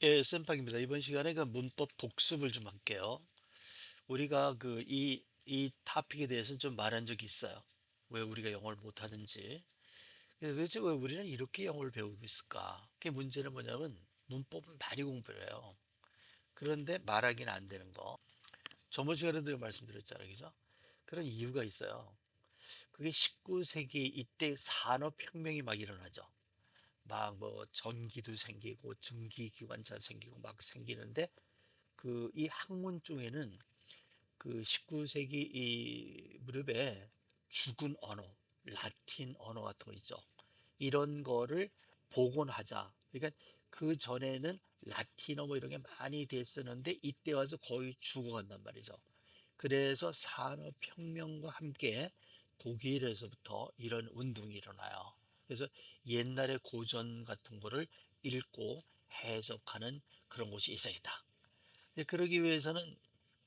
예, 쌤빵입니다. 이번 시간에 그 문법 복습을 좀 할게요. 우리가 이 토픽에 대해서는 좀 말한 적이 있어요. 왜 우리가 영어를 못하는지. 근데 도대체 왜 우리는 이렇게 영어를 배우고 있을까? 그 문제는 뭐냐면 문법은 많이 공부를 해요. 그런데 말하기는 안 되는 거. 저번 시간에도 말씀드렸잖아요. 그죠? 그런 이유가 있어요. 그게 19세기 이때 산업혁명이 막 일어나죠. 막 뭐 전기도 생기고 증기기관차 생기고 막 생기는데 이 학문 중에는 그 19세기 이 무렵에 죽은 언어, 라틴 언어 같은 거 있죠. 이런 거를 복원하자. 그러니까 그 전에는 라틴어 뭐 이런 게 많이 됐었는데 이때 와서 거의 죽어간단 말이죠. 그래서 산업혁명과 함께 독일에서부터 이런 운동이 일어나요. 그래서 옛날의 고전 같은 거를 읽고 해석하는 그런 곳이 있어야겠다. 그러기 위해서는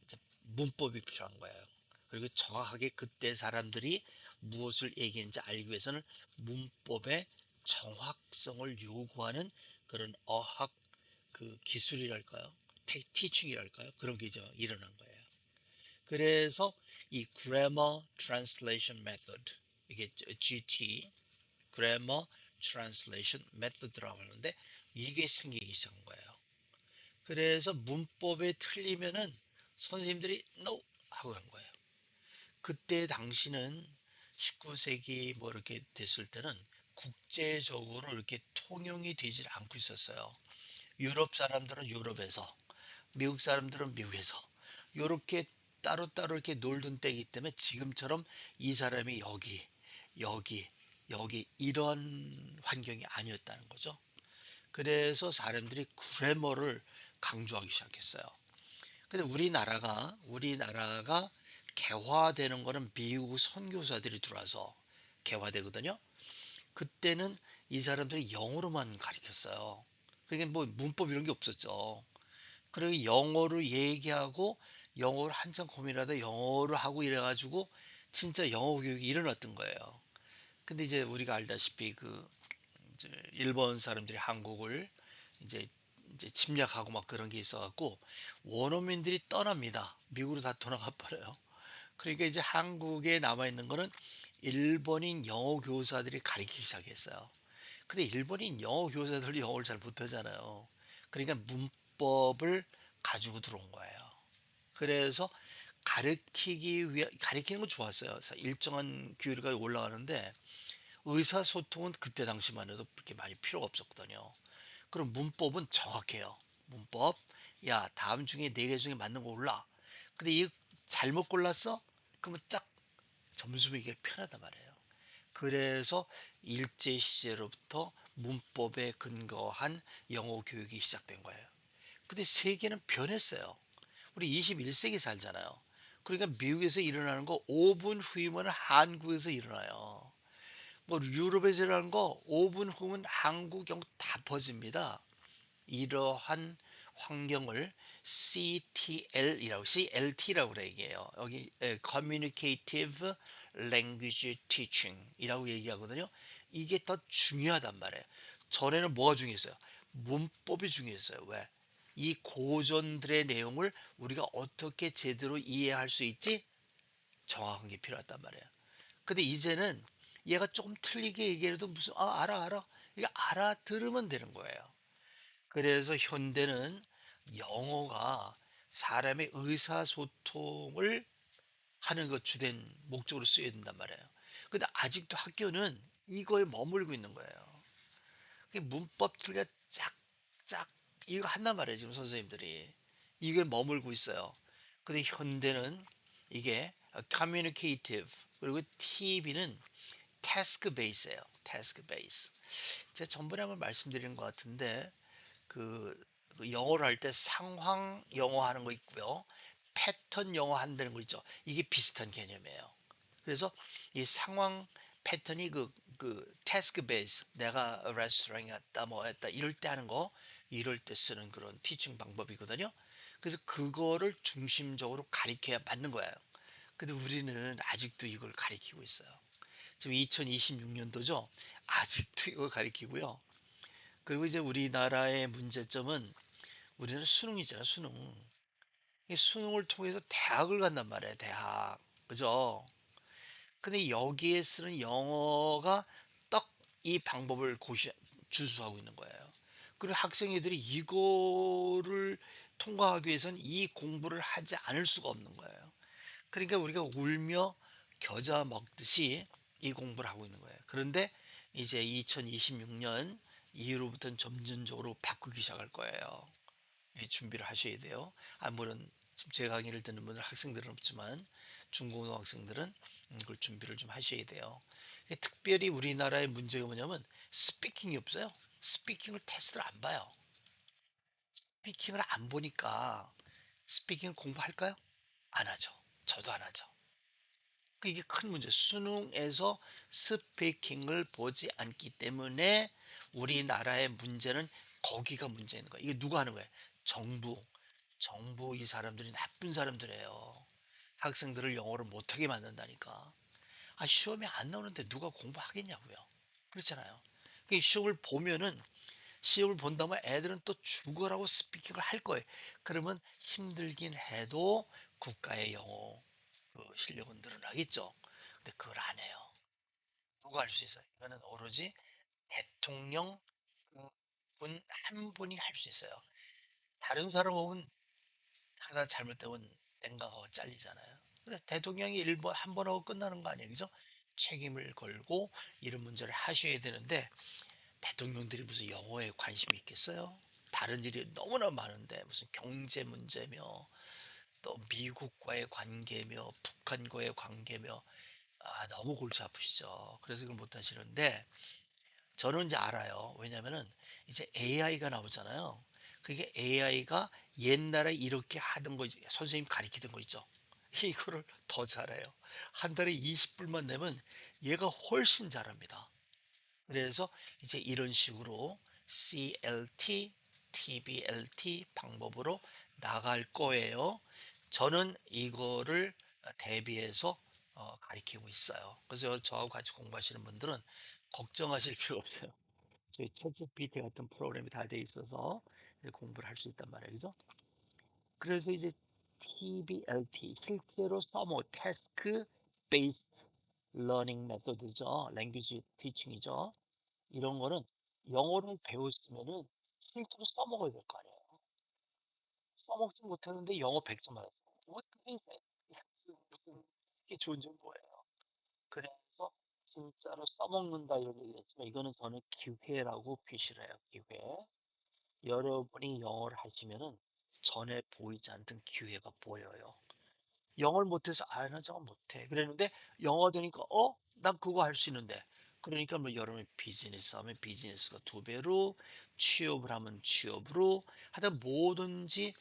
이제 문법이 필요한 거예요. 그리고 정확하게 그때 사람들이 무엇을 얘기했는지 알기 위해서는 문법의 정확성을 요구하는 그런 어학 기술이랄까요? 티칭이랄까요? 그런 게 이제 일어난 거예요. 그래서 이 Grammar Translation Method, 이게 GT, Grammar Translation Method라고 하는데 이게 생기기 시작한 거예요. 그래서 문법에 틀리면은 선생님들이 no 하고 간 거예요. 그때 당시는 19세기 뭐 이렇게 됐을 때는 국제적으로 이렇게 통용이 되질 않고 있었어요. 유럽 사람들은 유럽에서, 미국 사람들은 미국에서 이렇게 따로따로 이렇게 놀던 때이기 때문에 지금처럼 이 사람이 여기, 여기, 여기 이런 환경이 아니었다는 거죠. 그래서 사람들이 그래머를 강조하기 시작했어요. 근데 우리나라가 개화되는 거는 미국 선교사들이 들어와서 개화되거든요. 그때는 이 사람들이 영어로만 가르쳤어요. 그게 뭐 문법 이런 게 없었죠. 그리고 영어로 얘기하고 영어를 한참 고민하다 영어로 하고 이래가지고 진짜 영어 교육이 일어났던 거예요. 근데 이제 우리가 알다시피 이제 일본 사람들이 한국을 이제 침략하고 막 그런 게 있어갖고 원어민들이 떠납니다. 미국으로 다 돌아가 버려요. 그러니까 이제 한국에 남아 있는 거는 일본인 영어 교사들이 가르치기 시작했어요. 근데 일본인 영어 교사들이 영어를 잘 못하잖아요. 그러니까 문법을 가지고 들어온 거예요. 그래서 가르치는 건 좋았어요. 일정한 규율가 올라가는데 의사소통은 그때 당시만 해도 그렇게 많이 필요가 없었거든요. 그럼 문법은 정확해요. 문법. 야, 다음 중에 네 개 중에 맞는 거 골라. 근데 이 잘못 골랐어? 그러면 짝 점수 매기가 편하단 말이에요. 그래서 일제 시제로부터 문법에 근거한 영어 교육이 시작된 거예요. 근데 세계는 변했어요. 우리 21세기 살잖아요. 그러니까 미국에서 일어나는 거 5분 후이면 한국에서 일어나요. 뭐 유럽에서 일어나는 거 5분 후면 한국, 영국 다 퍼집니다. 이러한 환경을 CLT라고 그래 얘기해요. 여기 Communicative Language Teaching이라고 얘기하거든요. 이게 더 중요하단 말이에요. 전에는 뭐가 중요했어요? 문법이 중요했어요. 왜? 이 고전들의 내용을 우리가 어떻게 제대로 이해할 수 있지? 정확한 게 필요하단 말이에요. 근데 이제는 얘가 조금 틀리게 얘기해도 무슨 알아 이게 알아들으면 되는 거예요. 그래서 현대는 영어가 사람의 의사소통을 하는 것 주된 목적으로 쓰여야 된단 말이에요. 근데 아직도 학교는 이거에 머물고 있는 거예요. 문법 틀리가 짝짝 이거 한단 말이에요. 지금 선생님들이 이게 머물고 있어요. 근데 현대는 이게 communicative 그리고 TV는 task base예요. task base. 제가 전번에 한번 말씀드린 것 같은데 그, 그 영어를 할 때 상황 영어 하는 거 있고요. 패턴 영어 한다는 거 있죠. 이게 비슷한 개념이에요. 그래서 이 상황 패턴이 태스크 베이스 내가 레스토랑에 갔다 뭐 했다 이럴 때 하는 거 이럴 때 쓰는 그런 티칭 방법이거든요. 그래서 그거를 중심적으로 가리켜야 맞는 거예요. 근데 우리는 아직도 이걸 가리키고 있어요. 지금 2026년도죠. 아직도 이거 가리키고요. 그리고 이제 우리나라의 문제점은 우리는 수능이잖아, 수능. 이 수능을 통해서 대학을 간단 말이에요, 대학. 그죠? 근데 여기에 쓰는 영어가 딱 이 방법을 준수하고 있는 거예요. 그리고 학생애들이 이거를 통과하기 위해서는 이 공부를 하지 않을 수가 없는 거예요. 그러니까 우리가 울며 겨자 먹듯이 이 공부를 하고 있는 거예요. 그런데 이제 2026년 이후로부터는 점진적으로 바꾸기 시작할 거예요. 준비를 하셔야 돼요. 물론 지금 제 강의를 듣는 분들 학생들은 없지만 중고등학생들은 그걸 준비를 좀 하셔야 돼요. 특별히 우리나라의 문제가 뭐냐면 스피킹이 없어요. 스피킹을 테스트를 안 봐요. 스피킹을 안 보니까 스피킹 공부할까요? 안 하죠. 저도 안 하죠. 이게 큰 문제. 수능에서 스피킹을 보지 않기 때문에 우리나라의 문제는 거기가 문제인 거예요. 이게 누가 하는 거예요? 정부. 정부 이 사람들이 나쁜 사람들이에요. 학생들을 영어를 못하게 만든다니까. 시험에 안 나오는데 누가 공부하겠냐고요. 그렇잖아요. 시험을 본다면 애들은 또 죽어라고 스피킹을 할 거예요. 그러면 힘들긴 해도 국가의 영어 실력은 늘어나겠죠. 근데 그걸 안 해요. 누가 할 수 있어요? 이거는 오로지 대통령 분 한 분이 할 수 있어요. 다른 사람은 하나 잘못되면 땡강하고 잘리잖아요. 근데 대통령이 일번 한 번 하고 끝나는 거 아니에요, 그죠? 책임을 걸고 이런 문제를 하셔야 되는데 대통령들이 무슨 영어에 관심이 있겠어요? 다른 일이 너무나 많은데 무슨 경제 문제며 또 미국과의 관계며 북한과의 관계며 너무 골치 아프시죠. 그래서 그걸 못 하시는데 저는 이제 알아요. 왜냐면은 이제 AI가 나오잖아요. 그게 AI가 옛날에 이렇게 하던 거 선생님 가리키던 거 있죠. 이거를 더 잘해요. 한 달에 20불만 내면 얘가 훨씬 잘합니다. 그래서 이제 이런 식으로 CLT, TBLT 방법으로 나갈 거예요. 저는 이거를 대비해서 가리키고 있어요. 그래서 저하고 같이 공부하시는 분들은 걱정하실 필요 없어요. 저희 챗GPT 같은 프로그램이 다 돼 있어서 공부를 할 수 있단 말이에요. 그죠? 그래서 이제 TBLT, 실제로 써먹, Task Based Learning Method죠. Language Teaching이죠. 이런 거는 영어를 배웠으면은 실제로 써먹어야 될 거 아니에요. 써먹지 못하는데 영어 100점 맞았어요. What good is it? 무슨 이게 좋은 점 뭐예요? 그래서 진짜로 써먹는다 이런 얘기 했지만 이거는 저는 기회라고 표시를 해요. 기회. 여러분이 영어를 하시면은 전에 보이지 않던 기회가 보여요. 영어를 못해서 나 저거 못해 그랬는데 영어 되니까 난 그거 할 수 있는데 그러니까 뭐 여러분이 비즈니스 하면 비즈니스가 두 배로 취업을 하면 취업으로 하여튼 뭐든지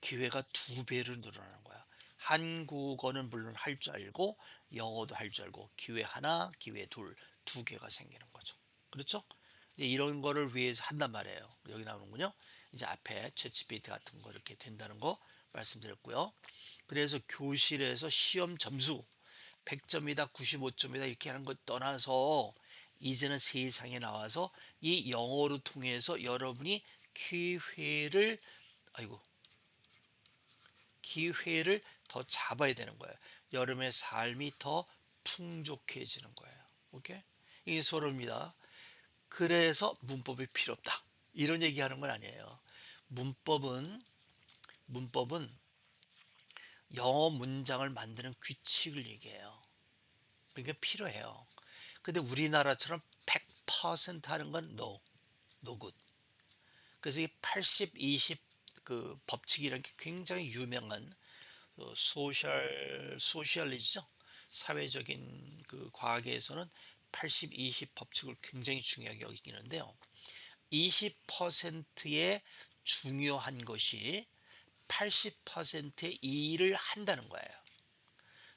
기회가 두 배로 늘어나는 거야. 한국어는 물론 할 줄 알고 영어도 할 줄 알고 기회 하나 기회 두 개가 생기는 거죠. 그렇죠? 이제 이런 거를 위해서 한단 말이에요. 여기 나오는군요. 이제 앞에 챗GPT 같은 거 이렇게 된다는 거 말씀드렸고요. 그래서 교실에서 시험 점수 100점이다 95점이다 이렇게 하는 것 떠나서 이제는 세상에 나와서 이 영어를 통해서 여러분이 기회를 아이고 기회를 더 잡아야 되는 거예요. 여러분의 삶이 더 풍족해지는 거예요. 오케이? 이게 서로입니다. 그래서 문법이 필요 없다. 이런 얘기하는 건 아니에요. 문법은 문법은 영어 문장을 만드는 규칙을 얘기해요. 그러니까 필요해요. 근데 우리나라처럼 100% 하는 건 no good. 그래서 이 80, 20 그 법칙이라는 게 굉장히 유명한 소셜리지죠. 사회적인 그 과학에서는 80, 20 법칙을 굉장히 중요하게 여기는데요. 20%의 중요한 것이 80%의 일을 한다는 거예요.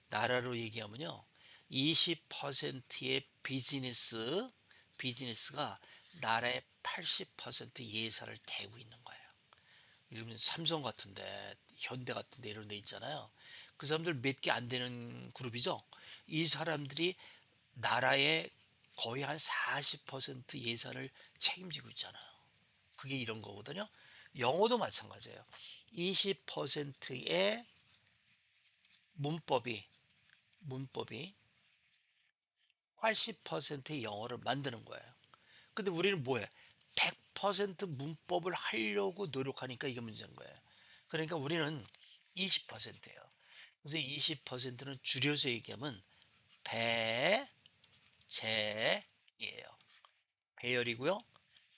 나라로 얘기하면요. 20%의 비즈니스가 나라의 80% 예산을 대고 있는 거예요. 이러면 삼성 같은데, 현대 같은데 이런 데 있잖아요. 그 사람들 몇 개 안 되는 그룹이죠. 이 사람들이 나라의 거의 한 40% 예산을 책임지고 있잖아요. 그게 이런 거거든요. 영어도 마찬가지예요. 20%의 문법이 문법이 80%의 영어를 만드는 거예요. 근데 우리는 뭐해? 100% 문법을 하려고 노력하니까 이게 문제인 거예요. 그러니까 우리는 20%예요. 그래서 20%는 줄여서 얘기하면 배재예요. 배열이고요.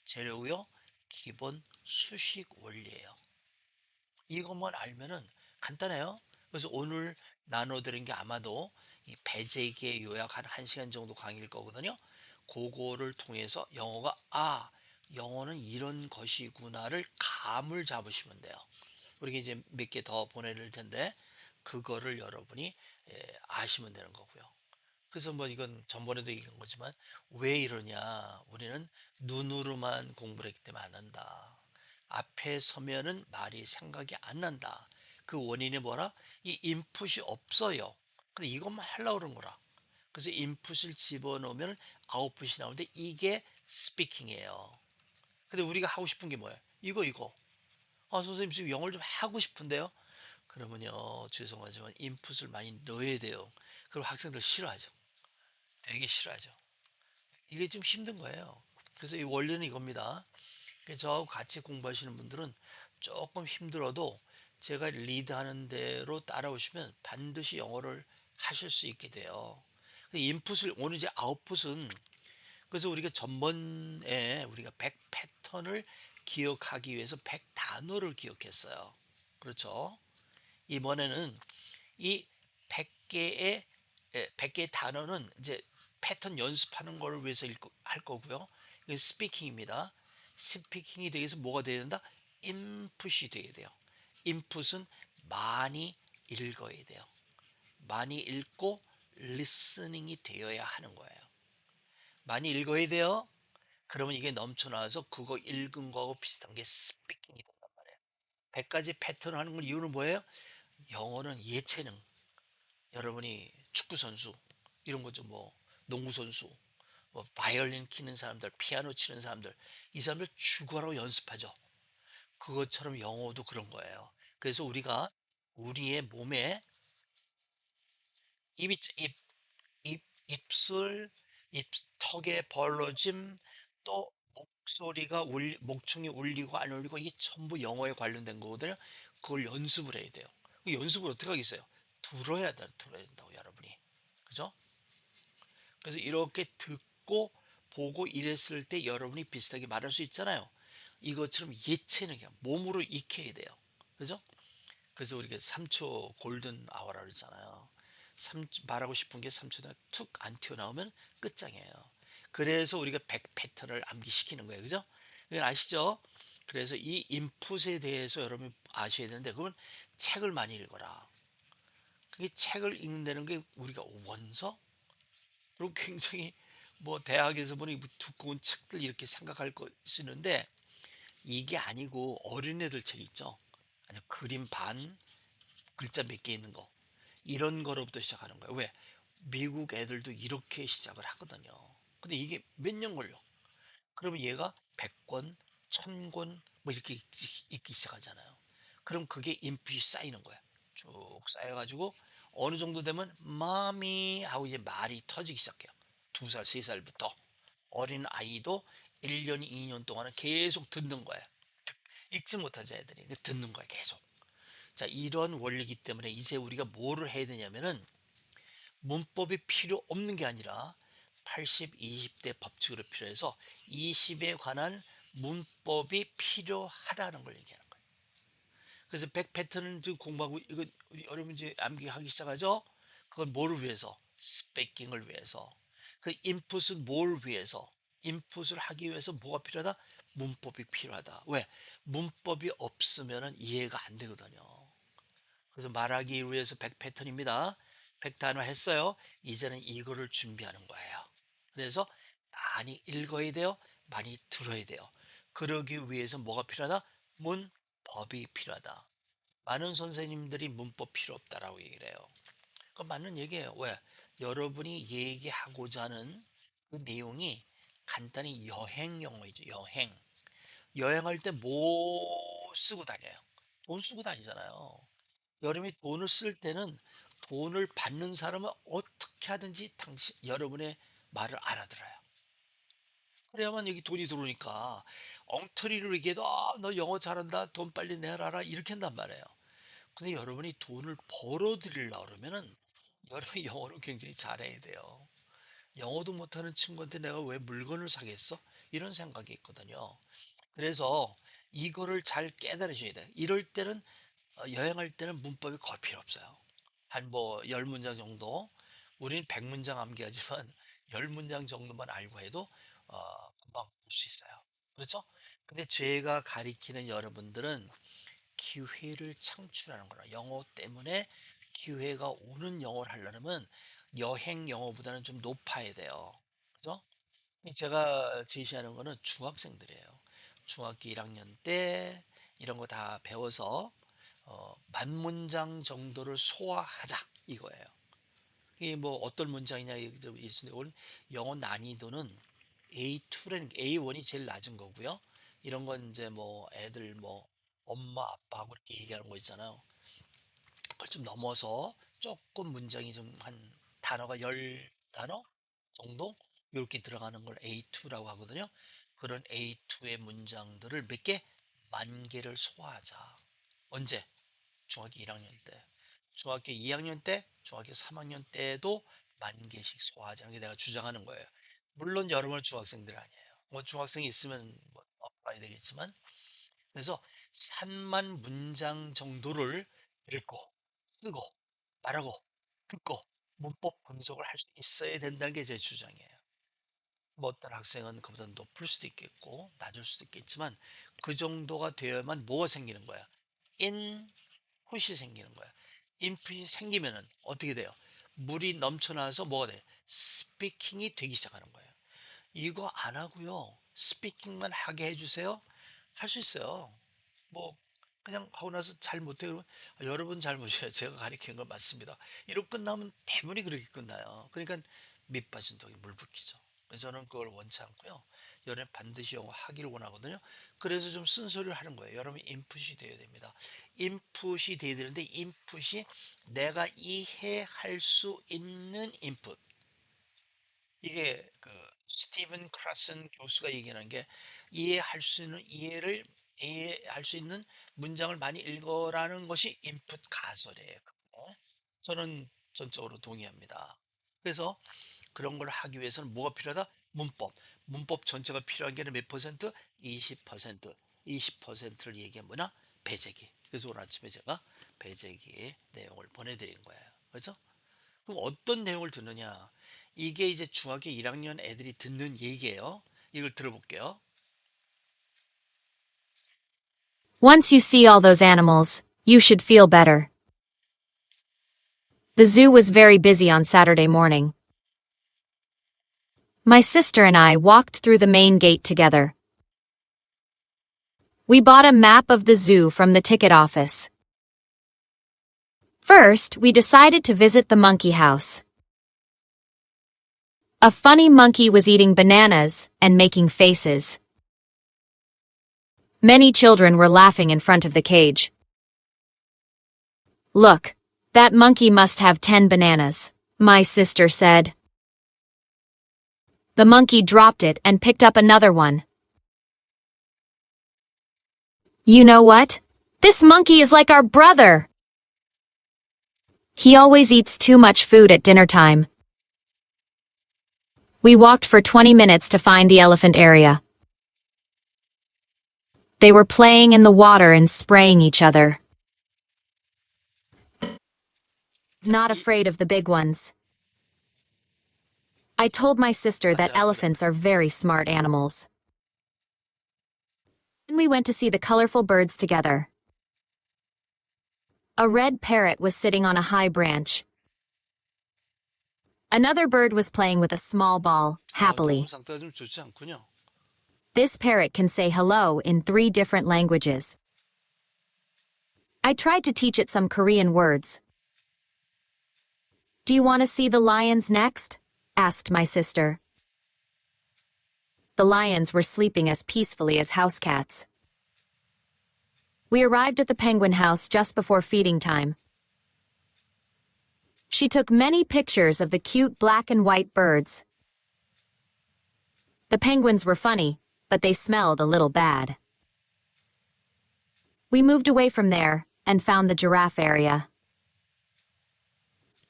재료고요. 기본 수식 원리예요. 이것만 알면은 간단해요. 그래서 오늘 나눠드린 게 아마도 이 배재기의 요약 한 1시간 정도 강의일 거거든요. 그거를 통해서 영어가 영어는 이런 것이구나를 감을 잡으시면 돼요. 우리가 이제 몇 개 더 보내드릴 텐데 그거를 여러분이 아시면 되는 거고요. 그래서 뭐 이건 전번에도 얘기한 거지만 왜 이러냐? 우리는 눈으로만 공부를 했기 때문에 안 한다. 앞에 서면은 말이 생각이 안 난다. 그 원인이 뭐라? 이 인풋이 없어요. 근데 이것만 하려고 그런 거라. 그래서 인풋을 집어넣으면 아웃풋이 나오는데 이게 스피킹이에요. 근데 우리가 하고 싶은 게 뭐예요? 이거. 선생님 지금 영어를 좀 하고 싶은데요. 그러면요, 죄송하지만 인풋을 많이 넣어야 돼요. 그럼 학생들 싫어하죠. 되게 싫어하죠. 이게 좀 힘든 거예요. 그래서 이 원리는 이겁니다. 그래서 저하고 같이 공부하시는 분들은 조금 힘들어도 제가 리드하는 대로 따라오시면 반드시 영어를 하실 수 있게 돼요. 인풋을 오늘 이제 아웃풋은 그래서 우리가 전번에 우리가 100 패턴을 기억하기 위해서 100 단어를 기억했어요. 그렇죠? 이번에는 이 100개의 100개의 단어는 이제 패턴 연습하는 걸 위해서 할 거고요. 이건 스피킹입니다. 스피킹이 되기 위해서 뭐가 돼야 된다? 인풋이 돼야 돼요. 인풋은 많이 읽어야 돼요. 많이 읽고 리스닝이 되어야 하는 거예요. 많이 읽어야 돼요. 그러면 이게 넘쳐나와서 그거 읽은 거하고 비슷한 게 스피킹이 된단 말이에요. 100가지 패턴 하는 건 이유는 뭐예요? 영어는 예체능. 여러분이 축구 선수 이런 거죠. 뭐 농구 선수, 뭐 바이올린 키는 사람들, 피아노 치는 사람들, 이 사람들 죽어라고 연습하죠. 그것처럼 영어도 그런 거예요. 그래서 우리가 우리의 몸에 입이 입, 입술, 턱의 벌러짐, 또 목소리가 목청이 울리고 안 울리고 이게 전부 영어에 관련된 거거든요. 그걸 연습을 해야 돼요. 그 연습을 어떻게 하겠어요? 들어야 된다고 여러분이. 그죠? 그래서 이렇게 듣고 보고 이랬을 때 여러분이 비슷하게 말할 수 있잖아요. 이것처럼 예체능이야. 몸으로 익혀야 돼요. 그죠? 그래서 우리가 3초 골든 아워라 그랬잖아요. 말하고 싶은 게 3초 동안 툭 안 튀어나오면 끝장이에요. 그래서 우리가 100 패턴을 암기시키는 거예요. 그죠? 이건 아시죠? 그래서 이 인풋에 대해서 여러분이 아셔야 되는데 그건 책을 많이 읽어라. 그게 책을 읽는다는 게 우리가 원서? 그리고 굉장히 뭐 대학에서 보니 뭐 두꺼운 책들 이렇게 생각할 것이는데 이게 아니고 어린애들 책 있죠. 아니 그림 반 글자 몇 개 있는 거 이런 거로부터 시작하는 거예요. 왜? 미국 애들도 이렇게 시작을 하거든요. 근데 이게 몇 년 걸려. 그러면 얘가 100권, 1000권 뭐 이렇게 읽기 시작하잖아요. 그럼 그게 인풋이 쌓이는 거야. 쭉 쌓여가지고 어느 정도 되면 마미 하고 이제 말이 터지기 시작해요. 2살, 3살부터. 어린 아이도 1년, 2년 동안은 계속 듣는 거야. 읽지 못하죠, 애들이. 듣는 거야, 계속. 자, 이런 원리이기 때문에 이제 우리가 뭐를 해야 되냐면은 문법이 필요 없는 게 아니라 80, 20대 법칙으로 필요해서 20에 관한 문법이 필요하다는 걸 얘기하는 거예요. 그래서 100 패턴을 공부하고 이거 여러분 이제 암기하기 시작하죠. 그건 뭐를 위해서? 스피킹을 위해서. 그 인풋은 뭘 위해서? 인풋을 하기 위해서 뭐가 필요하다? 문법이 필요하다. 왜? 문법이 없으면 이해가 안 되거든요. 그래서 말하기 위해서 100 패턴입니다. 100 단어 했어요. 이제는 이거를 준비하는 거예요. 그래서 많이 읽어야 돼요. 많이 들어야 돼요. 그러기 위해서 뭐가 필요하다? 문법이 필요하다. 많은 선생님들이 문법 필요 없다라고 얘기를 해요. 그건 맞는 얘기예요. 왜? 여러분이 얘기하고자 하는 그 내용이 간단히 여행 영어이죠. 여행. 여행할 때 쓰고 다녀요. 돈 쓰고 다니잖아요. 여러분이 돈을 쓸 때는 돈을 받는 사람은 어떻게 하든지 여러분의 말을 알아들어요. 그래야만 여기 돈이 들어오니까 엉터리로 얘기해도 너 영어 잘한다. 돈 빨리 내라라. 이렇게 한단 말이에요. 근데 여러분이 돈을 벌어들이려고 그러면은 여러분이 영어를 굉장히 잘해야 돼요. 영어도 못하는 친구한테 내가 왜 물건을 사겠어? 이런 생각이 있거든요. 그래서 이거를 잘 깨달으셔야 돼요. 이럴 때는 여행할 때는 문법이 거의 필요 없어요. 한 뭐 10문장 정도. 우리는 100문장 암기하지만 10문장 정도만 알고 해도 금방 볼 수 있어요. 그렇죠? 근데 제가 가리키는 여러분들은 기회를 창출하는 거라. 영어 때문에 기회가 오는 영어를 하려면 여행 영어보다는 좀 높아야 돼요. 그죠? 제가 제시하는 거는 중학생들이에요. 중학교 1학년 때 이런 거 다 배워서 만문장 정도를 소화하자 이거예요. 이게 뭐 어떤 문장이냐 있는데 오늘 영어 난이도는 A2라는 A1이 제일 낮은 거고요. 이런 건 이제 뭐 애들 뭐 엄마 아빠하고 이렇게 얘기하는 거 있잖아요. 그걸 좀 넘어서 조금 문장이 좀 한 단어가 10단어 정도 이렇게 들어가는 걸 A2라고 하거든요. 그런 A2의 문장들을 몇 개? 만 개를 소화하자. 언제? 중학교 1학년 때. 중학교 2학년 때, 중학교 3학년 때도 만 개씩 소화하자는 게 내가 주장하는 거예요. 물론 여러분은 중학생들 아니에요. 뭐 중학생이 있으면 뭐 봐야 되겠지만 그래서 3만 문장 정도를 읽고 쓰고 말하고 듣고 문법 분석을 할 수 있어야 된다는 게 제 주장이에요. 뭐 어떤 학생은 그보다 높을 수도 있겠고 낮을 수도 있겠지만 그 정도가 되어야만 뭐가 생기는 거야? 인풋이 생기는 거야. 인풋이 생기면은 어떻게 돼요? 물이 넘쳐나서 뭐가 돼? 스피킹이 되기 시작하는 거예요. 이거 안 하고요. 스피킹만 하게 해주세요. 할 수 있어요. 뭐 그냥 하고 나서 잘 못해요. 그러면 여러분 잘못이에요. 제가 가리키는 건 맞습니다. 이러고 끝나면 대부분이 그렇게 끝나요. 그러니까 밑 빠진 독에 물 붓기죠. 저는 그걸 원치 않고요. 여러분 반드시 영어 하기를 원하거든요. 그래서 좀 쓴소리를 하는 거예요. 여러분 인풋이 돼야 됩니다. 인풋이 돼야 되는데 인풋이 내가 이해할 수 있는 인풋. 이게 그 스티븐 크라슨 교수가 얘기하는 게 이해할 수 있는 문장을 많이 읽어라는 것이 인풋 가설이에요. 저는 전적으로 동의합니다. 그래서 그런 걸 하기 위해서는 뭐가 필요하다? 문법. 문법 전체가 필요한 게 몇 퍼센트? 20%. 20%를 얘기한 뭐냐? 배제기. 그래서 오늘 아침에 제가 배제기의 내용을 보내드린 거예요. 그렇죠? 그럼 어떤 내용을 듣느냐? 이게 이제 중학교 1학년 애들이 듣는 얘기예요. 이걸 들어볼게요. Once you see all those animals, you should feel better. The zoo was very busy on Saturday morning. My sister and I walked through the main gate together. We bought a map of the zoo from the ticket office. First, we decided to visit the monkey house. A funny monkey was eating bananas and making faces. Many children were laughing in front of the cage. Look, that monkey must have 10 bananas, my sister said. The monkey dropped it and picked up another one. You know what? This monkey is like our brother. He always eats too much food at dinner time. We walked for 20 minutes to find the elephant area. They were playing in the water and spraying each other. Not afraid of the big ones. I told my sister that elephants are very smart animals. Then we went to see the colorful birds together. A red parrot was sitting on a high branch. Another bird was playing with a small ball, happily. 상태가 좀 좋지 않군요. This parrot can say hello in 3 different languages. I tried to teach it some Korean words. Do you want to see the lions next? Asked my sister. The lions were sleeping as peacefully as house cats. We arrived at the penguin house just before feeding time. She took many pictures of the cute black and white birds. The penguins were funny, but they smelled a little bad. We moved away from there and found the giraffe area.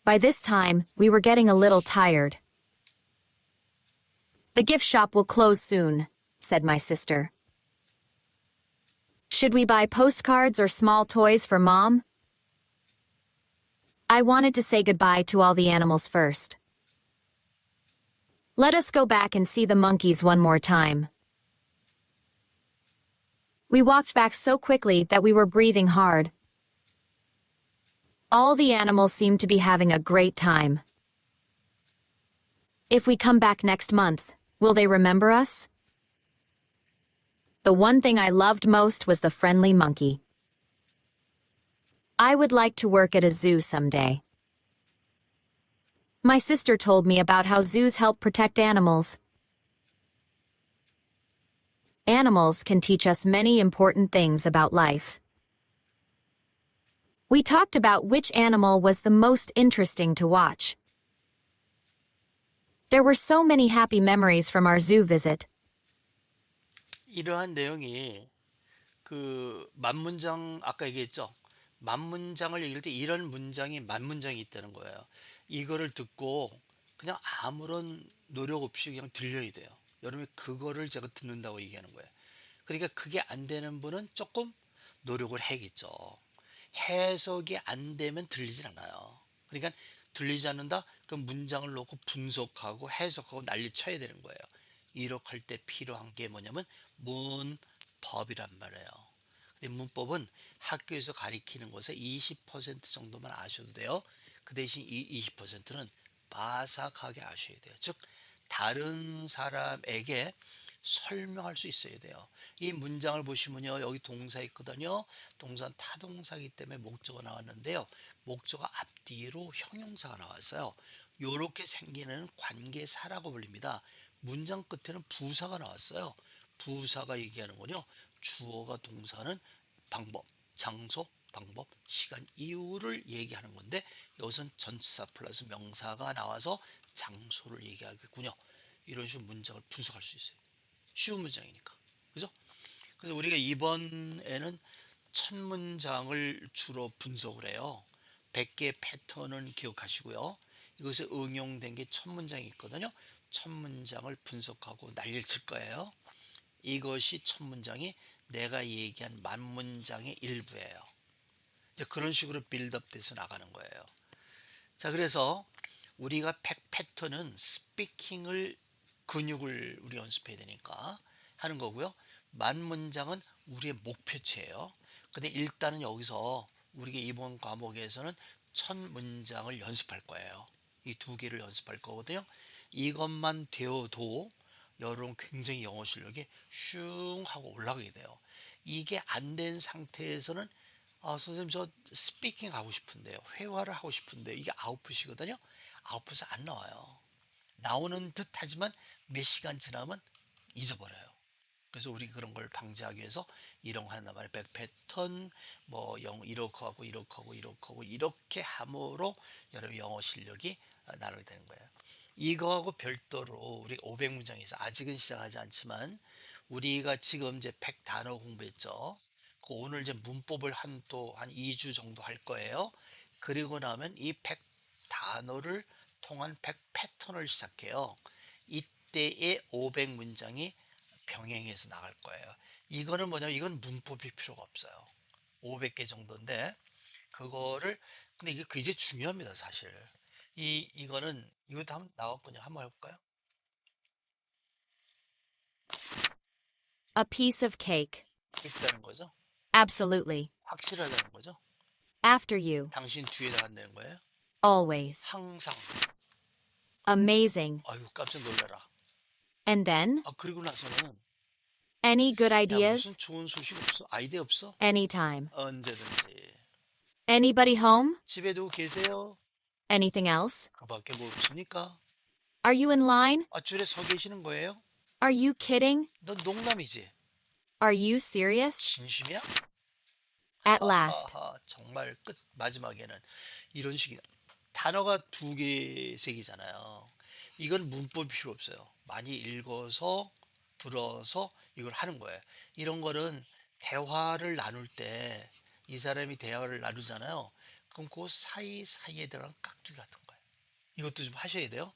By this time, we were getting a little tired. The gift shop will close soon, said my sister. Should we buy postcards or small toys for Mom? I wanted to say goodbye to all the animals first. Let us go back and see the monkeys one more time. We walked back so quickly that we were breathing hard. All the animals seemed to be having a great time. If we come back next month, will they remember us? The one thing I loved most was the friendly monkey. I would like to work at a zoo someday. My sister told me about how zoos help protect animals. Animals can teach us many important things about life. We talked about which animal was the most interesting to watch. There were so many happy memories from our zoo visit. 이러한 내용이 그 만문장 아까 얘기했죠. 만문장을 얘기할 때 이런 문장이 만문장이 있다는 거예요. 이거를 듣고 그냥 아무런 노력 없이 그냥 들려야 돼요. 여러분이 그거를 제가 듣는다고 얘기하는 거예요. 그러니까 그게 안 되는 분은 조금 노력을 해야겠죠. 해석이 안 되면 들리질 않아요. 그러니까 들리지 않는다? 그 문장을 놓고 분석하고 해석하고 난리 쳐야 되는 거예요. 이렇게 할 때 필요한 게 뭐냐면 문법이란 말이에요. 근데 문법은 학교에서 가리키는 것에 20% 정도만 아셔도 돼요. 그 대신 이 20%는 바삭하게 아셔야 돼요. 즉 다른 사람에게 설명할 수 있어야 돼요. 이 문장을 보시면요. 여기 동사 있거든요. 동사는 타동사이기 때문에 목적어 나왔는데요. 목적어 앞뒤로 형용사가 나왔어요. 요렇게 생기는 관계사라고 불립니다. 문장 끝에는 부사가 나왔어요. 부사가 얘기하는 거요. 주어가 동사는 방법, 장소, 방법, 시간, 이유를 얘기하는 건데 여기서는 전치사 플러스 명사가 나와서 장소를 얘기하겠군요. 이런 식으로 문장을 분석할 수 있어요. 쉬운 문장이니까. 그죠? 그래서 우리가 이번에는 첫 문장을 주로 분석을 해요. 100개 패턴은 기억하시고요. 이것에 응용된 게 첫 문장이 있거든요. 첫 문장을 분석하고 난리를 칠 거예요. 이것이 첫 문장이 내가 얘기한 만문장의 일부예요. 이제 그런 식으로 빌드업 돼서 나가는 거예요. 자, 그래서 우리가 100 패턴은 스피킹을 근육을 우리 연습해야 되니까 하는 거고요. 만문장은 우리의 목표치예요. 근데 일단은 여기서 우리가 이번 과목에서는 첫 문장을 연습할 거예요. 이 두 개를 연습할 거거든요. 이것만 되어도 여러분 굉장히 영어 실력이 슝 하고 올라가게 돼요. 이게 안 된 상태에서는 선생님 저 스피킹 하고 싶은데요. 회화를 하고 싶은데 이게 아웃풋이거든요. 아웃풋이 안 나와요. 나오는 듯 하지만 몇 시간 지나면 잊어버려요. 그래서 우리 그런 걸 방지하기 위해서 이런 거 하나 말이에요. 백 패턴 뭐 이렇게 하고 이렇게 하고 이렇게 하고 이렇게 함으로 여러분 영어 실력이 나르게 되는 거예요. 이거하고 별도로 우리 500문장에서 아직은 시작하지 않지만 우리가 지금 이제 100 단어 공부했죠. 그 오늘 이제 문법을 한 2주 정도 할 거예요. 그리고 나면 이 100 단어를 통한 100 패턴을 시작해요. 이때의 500문장이 병행해서 나갈 거예요. 이거는 뭐냐면 이건 문법이 필요가 없어요. 500개 정도인데 그거를 근데 이게 굉장히 중요합니다, 사실. 이거는 이것도 한번 나왔군요. 한번 해볼까요? A piece of cake. 있다는 거죠. Absolutely. 확실하다는 거죠. After you. 당신 뒤에다 한다는 거예요. Always. 항상. Amazing. 아유 깜짝 놀라라. And then? 그리고 나서는 Any good 야 ideas? 무슨 좋은 소식 없어? 아이디어 없어? Anytime. 언제든지. Anybody home? 집에 누구 계세요? Anything else? 그밖에 뭐 없습니까? Are you in line? 줄에 서 계시는 거예요? Are you kidding? 넌 농담이지? Are you serious? 진심이야? At last. 하하하 정말 끝 마지막에는 이런 식이 단어가 두 개, 세 개잖아요. 이건 문법이 필요 없어요. 많이 읽어서 들어서 이걸 하는 거예요. 이런 거는 대화를 나눌 때 이 사람이 대화를 나누잖아요. 그럼 그 사이사이에 들어간 깍두기 같은 거예요. 이것도 좀 하셔야 돼요.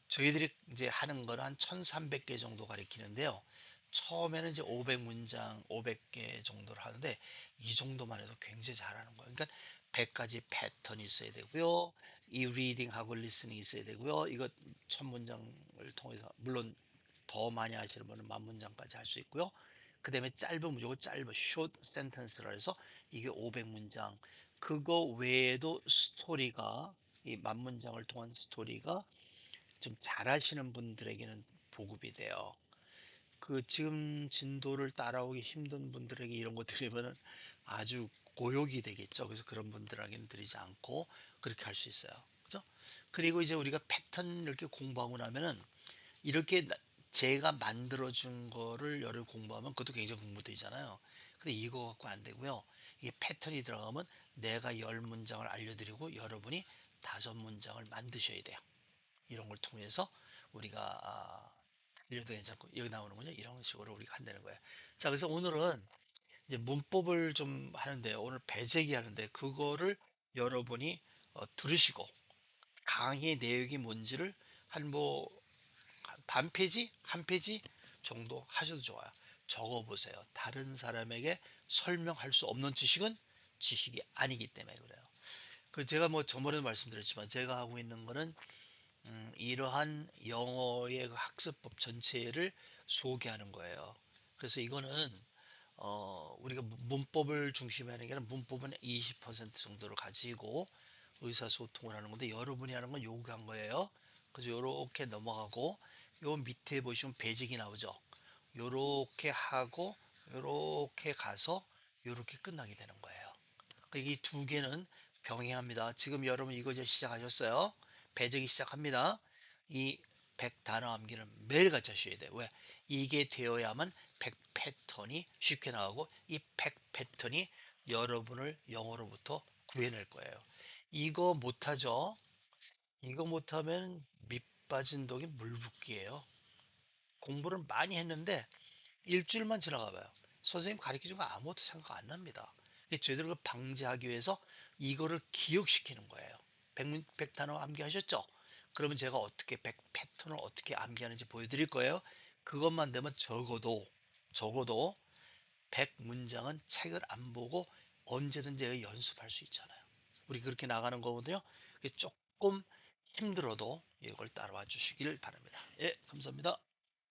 저희들이 이제 하는 거는 한 1300개 정도 가리키는데요. 처음에는 이제 500문장, 500개 정도를 하는데 이 정도만 해도 굉장히 잘하는 거예요. 그러니까 100가지 패턴이 있어야 되고요. 이 리딩하고 리스닝이 있어야 되고요. 이거 1000문장을 통해서 물론 더 많이 하시는 분은 10,000문장까지 할 수 있고요. 그 다음에 짧은 문장, 짧은 숏 센텐스라 해서 이게 500문장. 그거 외에도 스토리가 이 10,000문장을 통한 스토리가 좀 잘하시는 분들에게는 보급이 돼요. 그 지금 진도를 따라오기 힘든 분들에게 이런 거 드리면은 아주 고역이 되겠죠. 그래서 그런 분들에게는 드리지 않고 그렇게 할 수 있어요. 그죠? 그리고 이제 우리가 패턴 이렇게 공부하고 나면은 이렇게 제가 만들어준 거를 열을 공부하면 그것도 굉장히 공부되잖아요. 근데 이거 갖고 안 되고요. 이게 패턴이 들어가면 내가 10문장을 알려드리고 여러분이 5문장을 만드셔야 돼요. 이런 걸 통해서 우리가 들려도 괜찮고 여기 나오는군요. 이런 식으로 우리가 한다는 거예요. 자, 그래서 오늘은 이제 문법을 좀 하는데 오늘 배제기 하는데 그거를 여러분이 들으시고 강의 내용이 뭔지를 한 뭐 반 페이지, 한 페이지 정도 하셔도 좋아요. 적어 보세요. 다른 사람에게 설명할 수 없는 지식은 지식이 아니기 때문에 그래요. 그 제가 뭐 저번에도 말씀드렸지만 제가 하고 있는 거는 이러한 영어의 그 학습법 전체를 소개하는 거예요. 그래서 이거는 우리가 문법을 중심에 하는 게 아니라 문법은 20% 정도를 가지고 의사소통을 하는 건데 여러분이 하는 건 요구한 거예요. 그래서 요렇게 넘어가고 요 밑에 보시면 배직이 나오죠. 요렇게 하고 요렇게 가서 요렇게 끝나게 되는 거예요. 이 두 개는 병행합니다. 지금 여러분 이거 이제 시작하셨어요. 배적이 시작합니다. 이 100단어 암기는 매일같이 하셔야 돼요. 왜? 이게 되어야만 100 패턴이 쉽게 나오고 이 100 패턴이 여러분을 영어로부터 구해낼 거예요. 이거 못하죠? 이거 못하면 밑빠진 독이 물붓기예요. 공부를 많이 했는데 일주일만 지나가 봐요. 선생님 가르쳐준 거 아무것도 생각 안 납니다. 저희들 그 방지하기 위해서 이거를 기억시키는 거예요. 백단어 암기하셨죠? 그러면 제가 어떻게 백 패턴을 어떻게 암기하는지 보여드릴 거예요. 그것만 되면 적어도 100문장은 책을 안 보고 언제든지 연습할 수 있잖아요. 우리 그렇게 나가는 거거든요. 조금 힘들어도 이걸 따라와 주시길 바랍니다. 예, 감사합니다.